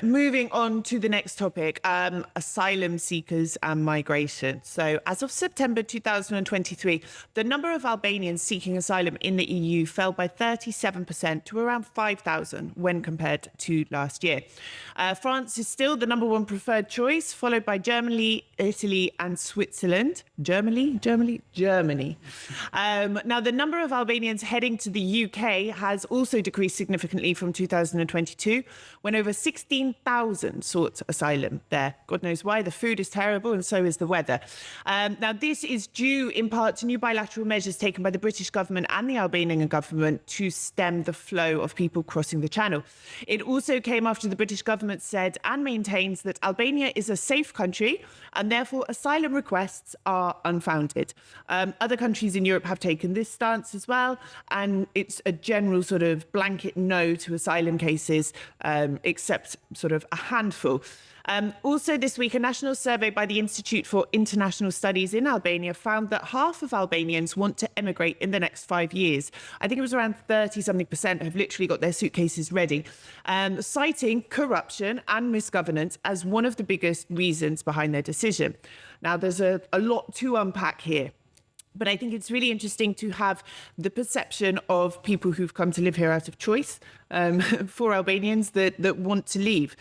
moving on to the next topic, asylum seekers and migration. So as of September 2023, the number of Albanians seeking asylum in the EU fell by 37% to around 5,000 when compared to last year. France is still the number one preferred choice, followed by Germany, Italy and Switzerland. Germany. Now, the number of Albanians heading to the UK has also decreased significantly from 2022, when over 16,000 sought asylum there. God knows why. The food is terrible and so is the weather. Now, this is due in part to new bilateral measures taken by the British government and the Albanian government to stem the flow of people crossing the channel. It also came after the British government said and maintains that Albania is a safe country and therefore asylum requests are unfounded. Other countries in Europe have taken this stance as well, and it's a general sort of blanket no to asylum cases, except sort of a handful. Also this week, a national survey by the Institute for International Studies in Albania found that half of Albanians want to emigrate in the next 5 years. I think it was around 30-something% have literally got their suitcases ready, citing corruption and misgovernance as one of the biggest reasons behind their decision. Now, there's a lot to unpack here, but I think it's really interesting to have the perception of people who've come to live here out of choice, for Albanians that want to leave.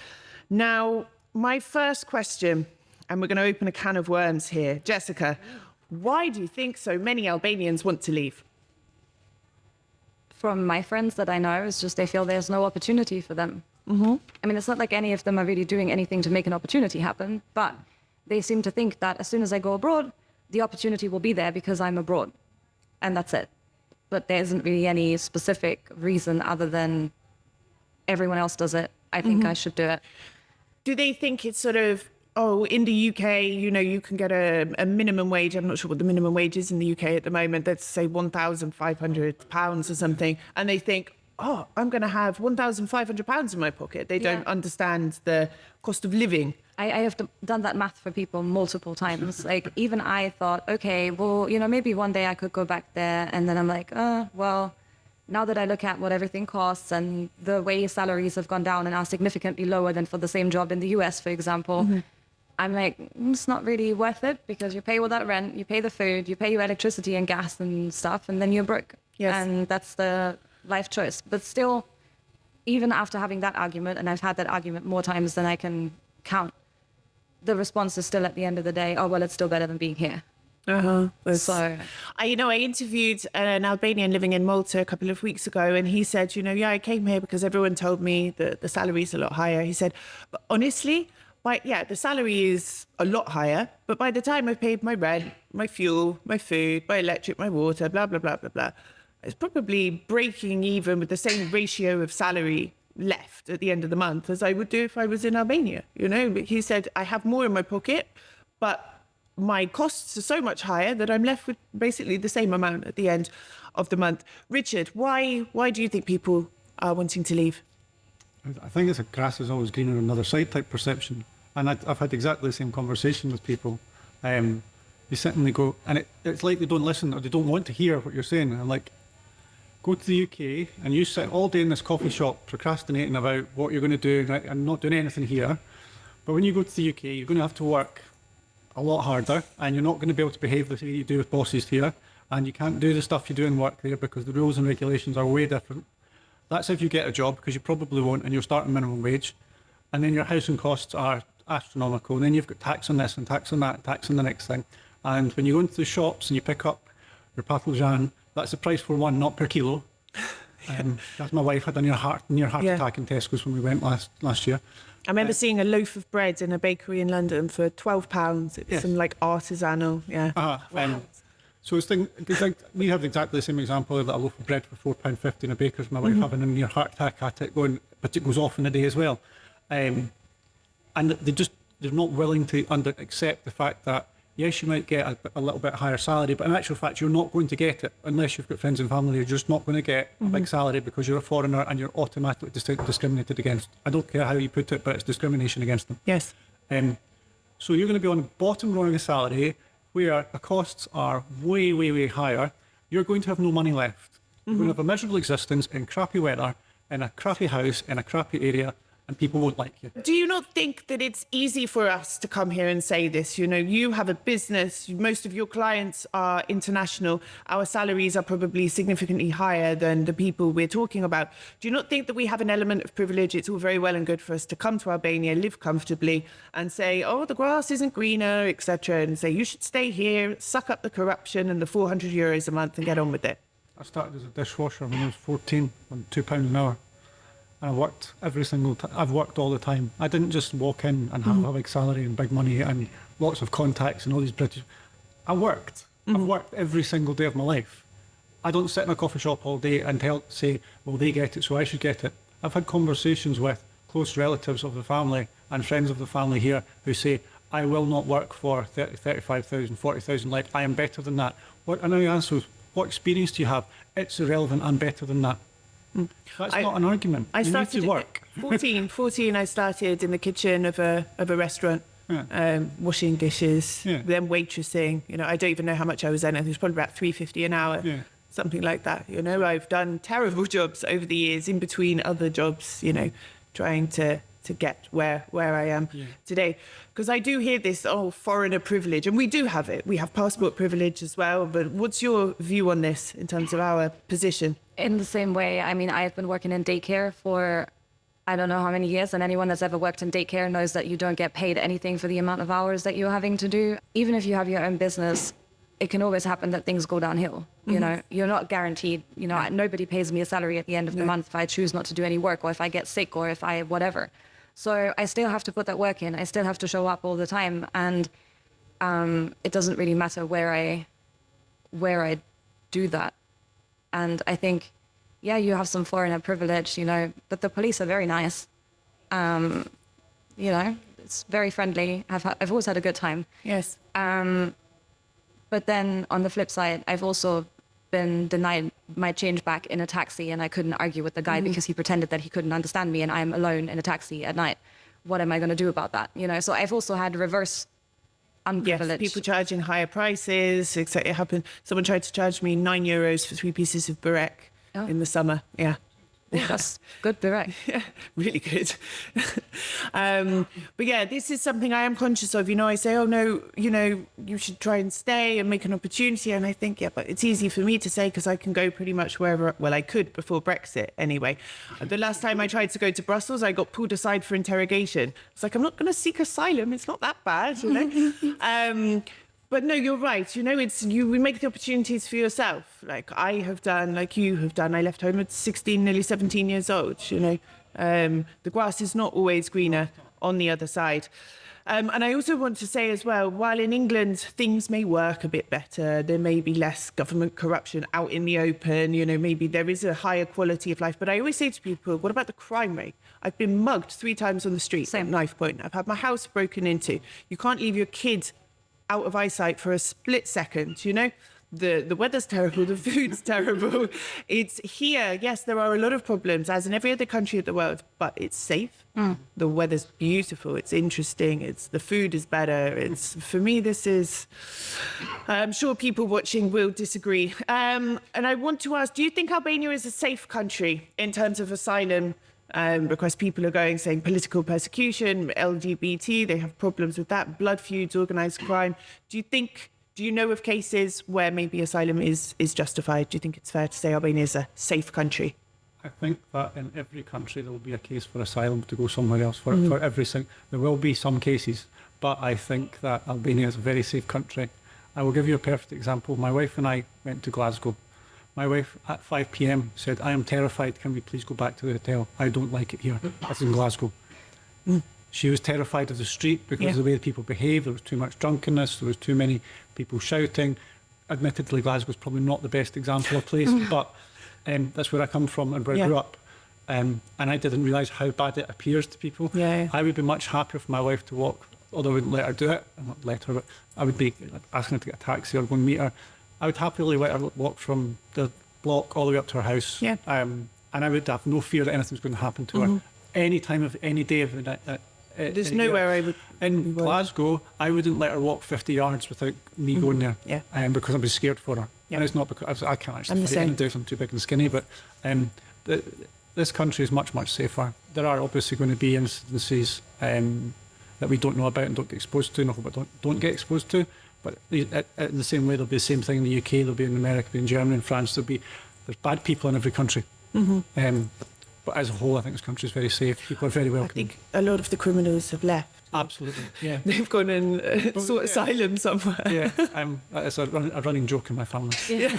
Now, my first question, and we're going to open a can of worms here. Jessica, why do you think so many Albanians want to leave? From my friends that I know, it's just they feel there's no opportunity for them. I mean, it's not like any of them are really doing anything to make an opportunity happen, but they seem to think that as soon as I go abroad, the opportunity will be there because I'm abroad. And that's it. But there isn't really any specific reason other than everyone else does it. I think I should do it. Do they think it's sort of, oh, in the UK, you know, you can get a minimum wage. I'm not sure what the minimum wage is in the UK at the moment. Let's say £1,500 or something. And they think, oh, I'm going to have £1,500 in my pocket. They don't understand the cost of living. I have done that math for people multiple times. Like, even I thought, okay, well, you know, maybe one day I could go back there. And then I'm like, well, now that I look at what everything costs and the way salaries have gone down and are significantly lower than for the same job in the US, for example, I'm like, it's not really worth it because you pay all that rent, you pay the food, you pay your electricity and gas and stuff, and then you're broke. Yes. And that's the life choice. But still, even after having that argument, and I've had that argument more times than I can count, the response is still at the end of the day, oh, well, it's still better than being here. So, I interviewed an Albanian living in Malta a couple of weeks ago, and he said, I came here because everyone told me that the salary is a lot higher. He said, but honestly, the salary is a lot higher, but by the time I've paid my rent, my fuel, my food, my electric, my water, blah, blah, blah, blah, blah, it's probably breaking even with the same ratio of salary left at the end of the month as I would do if I was in Albania. But he said, I have more in my pocket, but my costs are so much higher that I'm left with basically the same amount at the end of the month. Richard, why do you think people are wanting to leave? I think it's a grass is always greener on the other side type perception. And I've had exactly the same conversation with people. You sit and they go, and it's like they don't listen or they don't want to hear what you're saying. I'm like, go to the UK and you sit all day in this coffee shop procrastinating about what you're going to do and not doing anything here. But when you go to the UK, you're going to have to work a lot harder, and you're not going to be able to behave the way you do with bosses here, and you can't do the stuff you do in work there because the rules and regulations are way different. That's if you get a job, because you probably won't, and you're starting minimum wage, and then your housing costs are astronomical, and then you've got tax on this and tax on that and tax on the next thing. And when you go into the shops and you pick up your parmesan, that's the price for one, not per kilo. That's my wife had a near heart attack in Tesco's when we went last year. I remember seeing a loaf of bread in a bakery in London for £12. It's some like artisanal, So we have exactly the same example of that, a loaf of bread for £4.50 in a baker's. My wife having a near heart attack at it, but it goes off in a day as well. And they're not willing to accept the fact that yes, you might get a little bit higher salary, but in actual fact, you're not going to get it unless you've got friends and family. You're just not going to get a big salary because you're a foreigner and you're automatically discriminated against. I don't care how you put it, but it's discrimination against them. Yes. So you're going to be on the bottom rung of salary where the costs are way, way, way higher. You're going to have no money left. You're going to have a miserable existence in crappy weather, in a crappy house, in a crappy area, and people won't like you. Do you not think that it's easy for us to come here and say this? You know, you have a business, most of your clients are international. Our salaries are probably significantly higher than the people we're talking about. Do you not think that we have an element of privilege? It's all very well and good for us to come to Albania, live comfortably, and say, oh, the grass isn't greener, etc., and say, you should stay here, suck up the corruption and the €400 a month and get on with it. I started as a dishwasher when I was 14 on £2 an hour. And I worked every single time. I've worked all the time. I didn't just walk in and have a big salary and big money and lots of contacts and all these British. I worked. I've worked every single day of my life. I don't sit in a coffee shop all day and say, well, they get it, so I should get it. I've had conversations with close relatives of the family and friends of the family here who say, I will not work for 30, 35,000, 40,000. Like, I am better than that. And I answer, what experience do you have? It's irrelevant. I'm better than that. That's not an argument. I started need to work. 14, I started in the kitchen of a restaurant, washing dishes, then waitressing. You know, I don't even know how much I was earning. It was probably about $3.50 an hour, something like that. You know, I've done terrible jobs over the years in between other jobs, you know, trying to get where I am today. Because I do hear this, foreigner privilege, and we do have it. We have passport privilege as well. But what's your view on this in terms of our position? In the same way, I mean, I've been working in daycare for I don't know how many years, and anyone that's ever worked in daycare knows that you don't get paid anything for the amount of hours that you're having to do. Even if you have your own business, it can always happen that things go downhill. You know, you're not guaranteed, you know, nobody pays me a salary at the end of the month if I choose not to do any work or if I get sick or if I whatever. So I still have to put that work in. I still have to show up all the time. And it doesn't really matter where I do that. And I think, yeah, you have some foreigner privilege, you know, but the police are very nice. You know, it's very friendly. I've always had a good time. Yes. But then on the flip side, I've also been denied my change back in a taxi, and I couldn't argue with the guy because he pretended that he couldn't understand me, and I'm alone in a taxi at night. What am I going to do about that? You know, so I've also had reverse unprivileged. Yes, people charging higher prices. It happened. Someone tried to charge me €9 for 3 pieces of burek in the summer. Yeah. That's good burek. Yeah, really good. But yeah, this is something I am conscious of. You know, I say, oh no, you know, you should try and stay and make an opportunity. And I think, yeah, but it's easy for me to say because I can go pretty much wherever. Well, I could before Brexit anyway. The last time I tried to go to Brussels, I got pulled aside for interrogation. It's like, I'm not going to seek asylum. It's not that bad, you know. But no, you're right. You know, we make the opportunities for yourself. Like I have done, like you have done. I left home at 16, nearly 17 years old. You know, the grass is not always greener on the other side. And I also want to say as well, while in England things may work a bit better, there may be less government corruption out in the open. You know, maybe there is a higher quality of life. But I always say to people, what about the crime rate? I've been mugged 3 times on the street at knife point. I've had my house broken into. You can't leave your kid out of eyesight for a split second, you know. The weather's terrible, the food's terrible. It's here, yes, there are a lot of problems, as in every other country of the world, but it's safe. The weather's beautiful, it's interesting, the food is better. For me, this is, I'm sure people watching will disagree. And I want to ask, do you think Albania is a safe country in terms of asylum? Because people are going saying political persecution, LGBT, they have problems with that, blood feuds, organised crime. Do you know of cases where maybe asylum is justified? Do you think it's fair to say Albania is a safe country? I think that in every country there will be a case for asylum to go somewhere else for everything. There will be some cases, but I think that Albania is a very safe country. I will give you a perfect example. My wife and I went to Glasgow. My wife at 5 p.m. said, I am terrified, can we please go back to the hotel? I don't like it here. It's in Glasgow. She was terrified of the street because of the way the people behave. There was too much drunkenness, there was too many people shouting. Admittedly, Glasgow's probably not the best example of place, but that's where I come from and where I grew up. And I didn't realise how bad it appears to people. I would be much happier for my wife to walk, although I wouldn't let her do it. Not let her, but I would be asking her to get a taxi or go and meet her. I would happily let her walk from the block all the way up to her house. And I would have no fear that anything was going to happen to her. Any time of any day of the night. There's nowhere I would... In Glasgow, I wouldn't let her walk 50 yards without me going there. Because I'd be scared for her. And it's not because I can't actually fight and do, I'm too big and skinny, but this country is much, much safer. There are obviously going to be instances that we don't know about and don't get exposed to, don't get exposed to. But in the same way, there'll be the same thing in the UK, there'll be in America, there'll be in Germany, in France. There's bad people in every country. But as a whole, I think this country is very safe. People are very I welcoming. think a lot of the criminals have left. Absolutely, yeah. They've gone and sought asylum somewhere. Yeah, it's a running joke in my family. Yeah.